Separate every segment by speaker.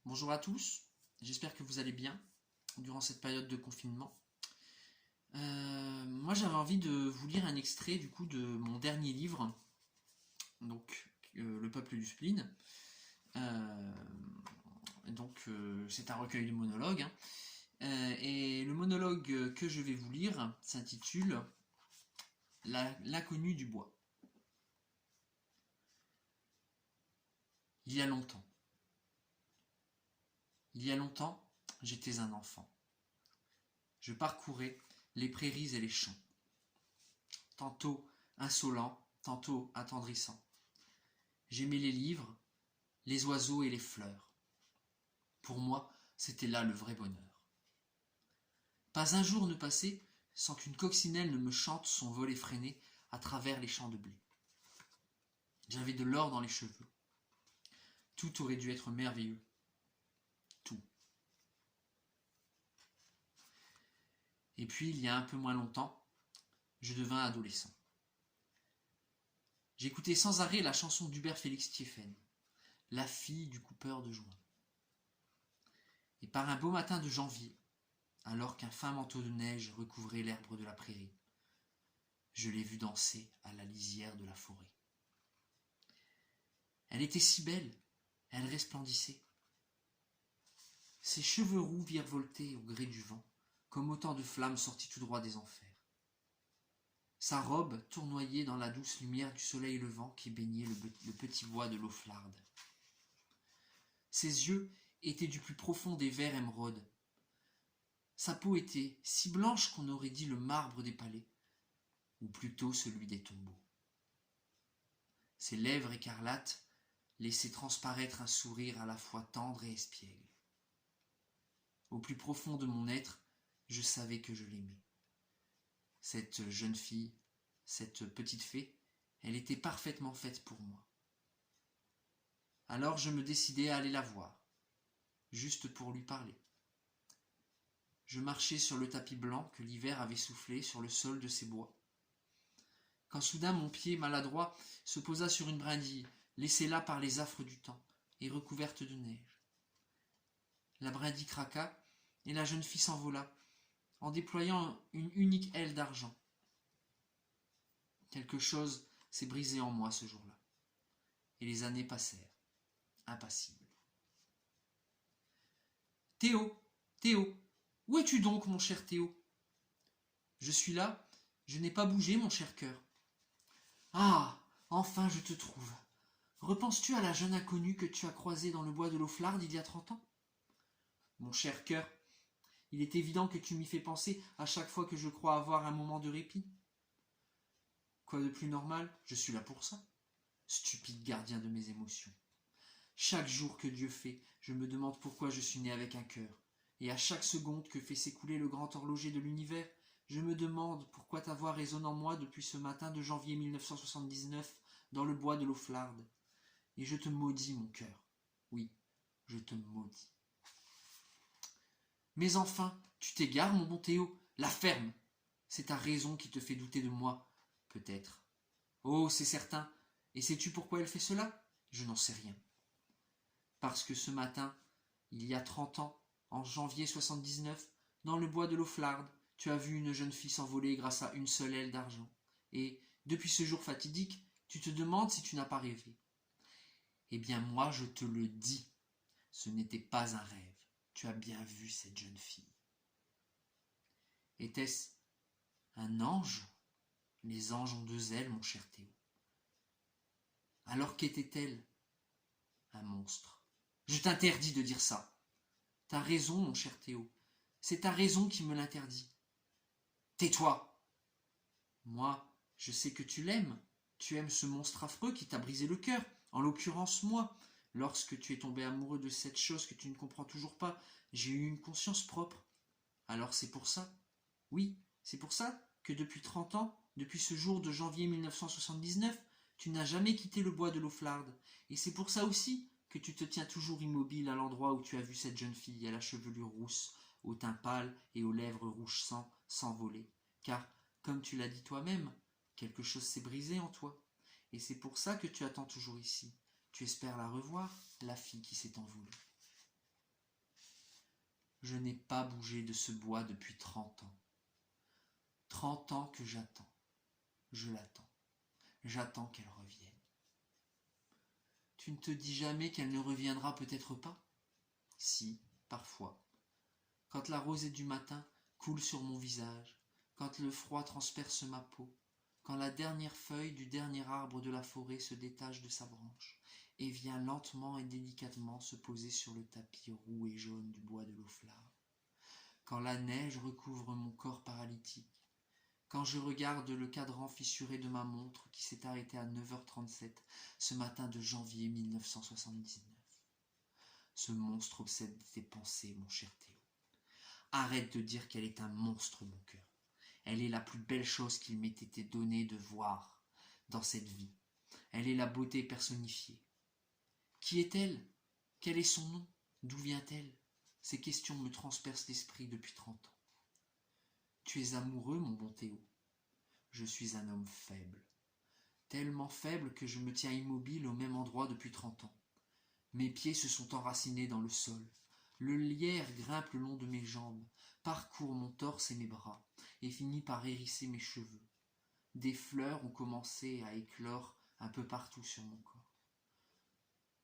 Speaker 1: Bonjour à tous, j'espère que vous allez bien durant cette période de confinement. Moi j'avais envie de vous lire un extrait du coup de mon dernier livre, donc Le peuple du spleen. C'est un recueil de monologues. Et le monologue que je vais vous lire s'intitule L'inconnu du bois. Il y a longtemps. Il y a longtemps, j'étais un enfant. Je parcourais les prairies et les champs, tantôt insolent, tantôt attendrissant. J'aimais les livres, les oiseaux et les fleurs. Pour moi, c'était là le vrai bonheur. Pas un jour ne passait sans qu'une coccinelle ne me chante son vol effréné à travers les champs de blé. J'avais de l'or dans les cheveux. Tout aurait dû être merveilleux. Tout. Et puis, il y a un peu moins longtemps, je devins adolescent. J'écoutais sans arrêt la chanson d'Hubert Félix Thiéphane, La fille du coupeur de joint. Et par un beau matin de janvier, alors qu'un fin manteau de neige recouvrait l'herbe de la prairie, je l'ai vue danser à la lisière de la forêt. Elle était si belle, elle resplendissait. Ses cheveux roux virevoltaient au gré du vent, comme autant de flammes sorties tout droit des enfers. Sa robe tournoyait dans la douce lumière du soleil levant qui baignait le petit bois de l'Auflarde. Ses yeux étaient du plus profond des verts émeraudes. Sa peau était si blanche qu'on aurait dit le marbre des palais, ou plutôt celui des tombeaux. Ses lèvres écarlates laissaient transparaître un sourire à la fois tendre et espiègle. Au plus profond de mon être, je savais que je l'aimais. Cette jeune fille, cette petite fée, elle était parfaitement faite pour moi. Alors je me décidai à aller la voir, juste pour lui parler. Je marchais sur le tapis blanc que l'hiver avait soufflé sur le sol de ces bois. Quand soudain mon pied maladroit se posa sur une brindille, laissée là par les affres du temps et recouverte de neige. La brindille craqua et la jeune fille s'envola, en déployant une unique aile d'argent. Quelque chose s'est brisé en moi ce jour-là, et les années passèrent, impassibles. Théo, Théo, où es-tu donc, mon cher Théo? Je suis là, je n'ai pas bougé, mon cher cœur. Ah, enfin je te trouve. Repenses-tu à la jeune inconnue que tu as croisée dans le bois de l'Auflarde il y a 30 ans? Mon cher cœur, il est évident que tu m'y fais penser à chaque fois que je crois avoir un moment de répit. Quoi de plus normal? Je suis là pour ça. Stupide gardien de mes émotions. Chaque jour que Dieu fait, je me demande pourquoi je suis né avec un cœur. Et à chaque seconde que fait s'écouler le grand horloger de l'univers, je me demande pourquoi ta voix résonne en moi depuis ce matin de janvier 1979 dans le bois de l'Auflarde. Et je te maudis, mon cœur. Oui, je te maudis. Mais enfin, tu t'égares, mon bon Théo. La ferme! C'est ta raison qui te fait douter de moi, peut-être. Oh, c'est certain. Et sais-tu pourquoi elle fait cela? Je n'en sais rien. Parce que ce matin, il y a 30 ans, en janvier 79, dans le bois de l'Auflarde, tu as vu une jeune fille s'envoler grâce à une seule aile d'argent. Et, depuis ce jour fatidique, tu te demandes si tu n'as pas rêvé. Eh bien, moi, je te le dis, ce n'était pas un rêve. Tu as bien vu cette jeune fille. Était-ce un ange? Les anges ont deux ailes, mon cher Théo. Alors qu'était-elle? Un monstre. Je t'interdis de dire ça. T'as raison, mon cher Théo. C'est ta raison qui me l'interdit. Tais-toi. Moi, je sais que tu l'aimes. Tu aimes ce monstre affreux qui t'a brisé le cœur. En l'occurrence, moi. Lorsque tu es tombé amoureux de cette chose que tu ne comprends toujours pas, j'ai eu une conscience propre. Alors c'est pour ça. Oui, c'est pour ça que depuis 30 ans, depuis ce jour de janvier 1979, tu n'as jamais quitté le bois de l'Auflarde. Et c'est pour ça aussi que tu te tiens toujours immobile à l'endroit où tu as vu cette jeune fille à la chevelure rousse, au teint pâle et aux lèvres rouges sang s'envoler. Car, comme tu l'as dit toi-même, quelque chose s'est brisé en toi. Et c'est pour ça que tu attends toujours ici. Tu espères la revoir, la fille qui s'est envolée. Je n'ai pas bougé de ce bois depuis 30 ans. 30 ans que j'attends. Je l'attends. J'attends qu'elle revienne. Tu ne te dis jamais qu'elle ne reviendra peut-être pas? Si, parfois. Quand la rosée du matin coule sur mon visage, quand le froid transperce ma peau, quand la dernière feuille du dernier arbre de la forêt se détache de sa branche et vient lentement et délicatement se poser sur le tapis roux et jaune du bois de l'Auflard, quand la neige recouvre mon corps paralytique, quand je regarde le cadran fissuré de ma montre qui s'est arrêté à 9h37 ce matin de janvier 1979. Ce monstre obsède tes pensées, mon cher Théo. Arrête de dire qu'elle est un monstre, mon cœur. Elle est la plus belle chose qu'il m'ait été donné de voir dans cette vie. Elle est la beauté personnifiée. Qui est-elle? Quel est son nom? D'où vient-elle? Ces questions me transpercent l'esprit depuis 30 ans. Tu es amoureux, mon bon Théo? Je suis un homme faible. Tellement faible que je me tiens immobile au même endroit depuis 30 ans. Mes pieds se sont enracinés dans le sol. Le lierre grimpe le long de mes jambes, parcourt mon torse et mes bras, et finit par hérisser mes cheveux. Des fleurs ont commencé à éclore un peu partout sur mon corps.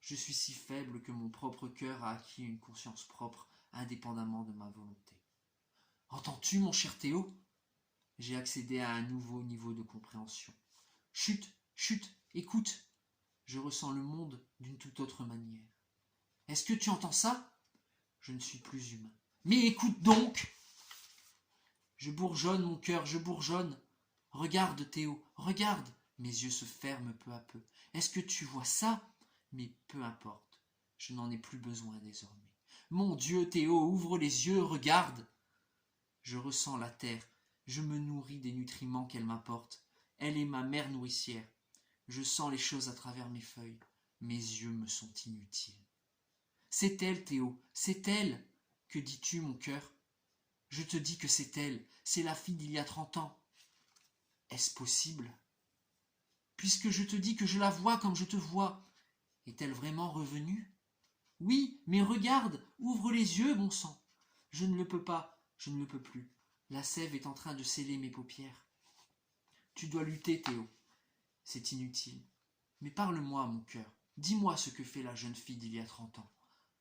Speaker 1: Je suis si faible que mon propre cœur a acquis une conscience propre, indépendamment de ma volonté. Entends-tu, mon cher Théo? J'ai accédé à un nouveau niveau de compréhension. Chut, chut, écoute. Je ressens le monde d'une toute autre manière. Est-ce que tu entends ça? Je ne suis plus humain. Mais écoute donc! Je bourgeonne, mon cœur, je bourgeonne. Regarde, Théo, regarde. Mes yeux se ferment peu à peu. Est-ce que tu vois ça? Mais peu importe, je n'en ai plus besoin désormais. Mon Dieu, Théo, ouvre les yeux, regarde. Je ressens la terre, je me nourris des nutriments qu'elle m'apporte. Elle est ma mère nourricière. Je sens les choses à travers mes feuilles. Mes yeux me sont inutiles. C'est elle, Théo, c'est elle. Que dis-tu, mon cœur? Je te dis que c'est elle, c'est la fille d'il y a 30 ans. Est-ce possible? Puisque je te dis que je la vois comme je te vois, est-elle vraiment revenue? Oui, mais regarde, ouvre les yeux, bon sang. Je ne le peux pas, je ne le peux plus. La sève est en train de sceller mes paupières. Tu dois lutter, Théo. C'est inutile. Mais parle-moi, mon cœur. Dis-moi ce que fait la jeune fille d'il y a 30 ans.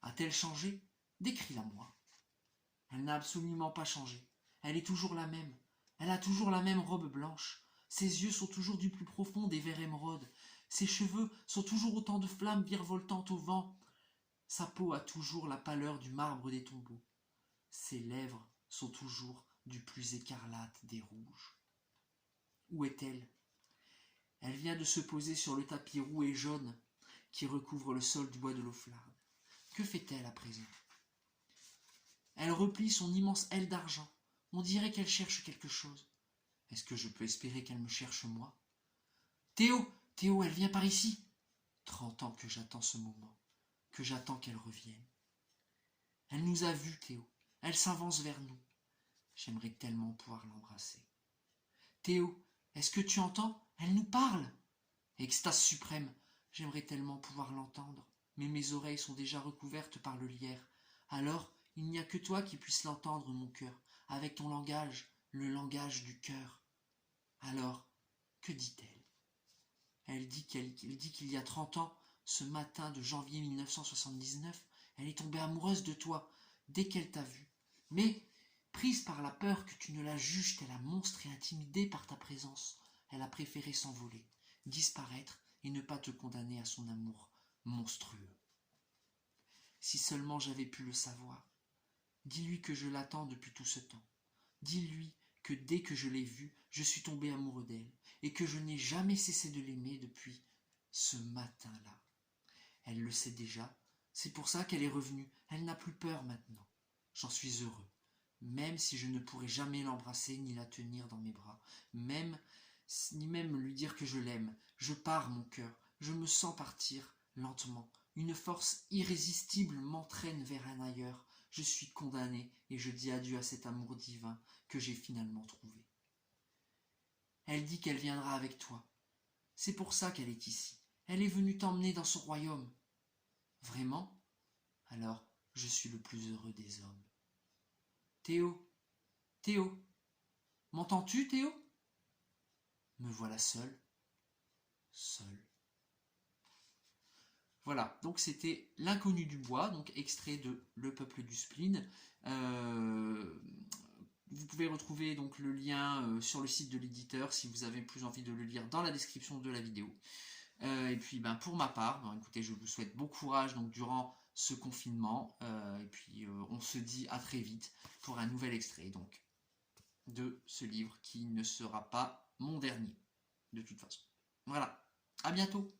Speaker 1: A-t-elle changé? Décris-la-moi. Elle n'a absolument pas changé. Elle est toujours la même. Elle a toujours la même robe blanche. Ses yeux sont toujours du plus profond des verts émeraudes. Ses cheveux sont toujours autant de flammes virevoltant au vent. Sa peau a toujours la pâleur du marbre des tombeaux. Ses lèvres sont toujours du plus écarlate des rouges. Où est-elle? Elle vient de se poser sur le tapis roux et jaune qui recouvre le sol du bois de l'Auflard. Que fait-elle à présent? Elle replie son immense aile d'argent. On dirait qu'elle cherche quelque chose. Est-ce que je peux espérer qu'elle me cherche moi? Théo, Théo, elle vient par ici. 30 ans que j'attends ce moment, que j'attends qu'elle revienne. Elle nous a vus, Théo. Elle s'avance vers nous. J'aimerais tellement pouvoir l'embrasser. Théo, est-ce que tu entends? Elle nous parle. Extase suprême, j'aimerais tellement pouvoir l'entendre, mais mes oreilles sont déjà recouvertes par le lierre. Alors, il n'y a que toi qui puisses l'entendre, mon cœur, avec ton langage, le langage du cœur. Alors, que dit-elle? Elle dit qu'il y a 30 ans, ce matin de janvier 1979, elle est tombée amoureuse de toi, dès qu'elle t'a vu. Mais, prise par la peur que tu ne la juges tel un monstre et intimidée par ta présence, elle a préféré s'envoler, disparaître et ne pas te condamner à son amour monstrueux. Si seulement j'avais pu le savoir. Dis-lui que je l'attends depuis tout ce temps. Dis-lui que dès que je l'ai vue, je suis tombé amoureux d'elle, et que je n'ai jamais cessé de l'aimer depuis ce matin-là. Elle le sait déjà, c'est pour ça qu'elle est revenue, elle n'a plus peur maintenant. J'en suis heureux, même si je ne pourrai jamais l'embrasser ni la tenir dans mes bras, ni même lui dire que je l'aime. Je pars, mon cœur, je me sens partir, lentement. Une force irrésistible m'entraîne vers un ailleurs. Je suis condamné et je dis adieu à cet amour divin que j'ai finalement trouvé. Elle dit qu'elle viendra avec toi. C'est pour ça qu'elle est ici. Elle est venue t'emmener dans son royaume. Vraiment? Alors, je suis le plus heureux des hommes. Théo, Théo, m'entends-tu, Théo? Me voilà seul, seul. Voilà, donc c'était L'inconnu du bois, donc extrait de Le peuple du spleen. Vous pouvez retrouver donc le lien sur le site de l'éditeur si vous avez plus envie de le lire dans la description de la vidéo. Et puis pour ma part, écoutez, je vous souhaite bon courage donc, durant ce confinement. Et puis on se dit à très vite pour un nouvel extrait donc, de ce livre qui ne sera pas mon dernier, de toute façon. Voilà, à bientôt.